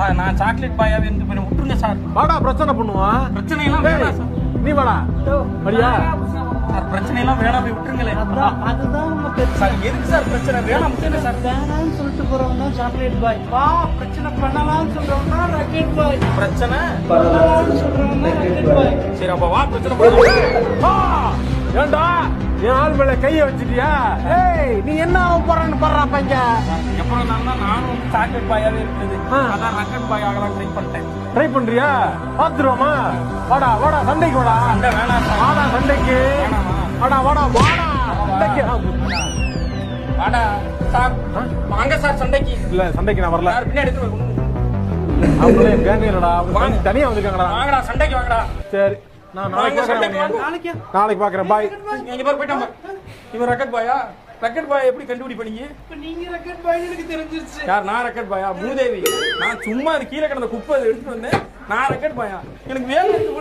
Sir நான் chocolate பாயாவே இருந்து கொஞ்சம் விட்டுருங்க சார். வாடா பிரச்சனை பண்ணுவான். பிரச்சனை எல்லாம் வேணாம் சார். நீ வாடா வரியா சார் பிரச்சனை எல்லாம் வேணாம் போய் விட்டுருங்களே. அதுதான் உங்க பிரச்சனை. சார் எதுக்கு சார் பிரச்சனை? வேணாம் விட்டுருங்க சார். வேணாம்னு சொல்லிட்டு போறவங்க தான் சாக்லேட் பாய். வா பிரச்சனை பண்ணலாம்னு சொல்றவங்க தான் ராக்கெட் பாய். பிரச்சனை பண்ணலாம்னு சொல்றவங்க தான் ராக்கெட் பாய். சரி அப்ப வா பிரச்சனை பண்ணலாம். ஏண்டா என் ஆள் மேல கைய வச்சிட்டியா? ஏய் நீ என்ன ஆக போறன்னு பாடுறா பையங்க. எப்பறம் நானும் சாக்லேட் பாயாவே இருக்குது. அதான் ராக்கெட் பாய் ஆகலாம் ட்ரை பண்ணிட்டேன். ட்ரை பண்றியா? பாத்துருவோமா? வாடா வாடா சண்டைக்கு வாடா. சண்டை வேணாம் சார். வாடா சண்டைக்கு. வேணாமா? வாடா வாடா வாடா சண்டைக்கு. வாடா சார். வாங்க சார் சண்டைக்கு. இல்ல சண்டைக்கு நான் வரல. சார் பின்னாடி எடுத்து வை. அவங்களே கேங் இல்லடா. அவங்க தனியா வந்திருக்காங்கடா. வாங்கடா சண்டைக்கு வாங்கடா. சரி நான் நாளைக்கு பாக்குறேன். நாளைக்கு பாக்குறேன். பாய். இங்க பாரு போய்ட்டான் பாரு. இவன் ராக்கெட் பாயா? ராக்கெட் பாய் எப்படி கண்டுபிடிப்பீங்க? இப்ப நீங்க ராக்கெட் பாய் எனக்கு தெரிஞ்சிருச்சு. யார்? நான் ராக்கெட் பாயா? மூதேவி. நான் சும்மா அது கீழே கிடந்த குப்பை எடுத்துட்டு வந்தேன். நான் ராக்கெட் பாயா? எனக்கு வேலை இருக்கு.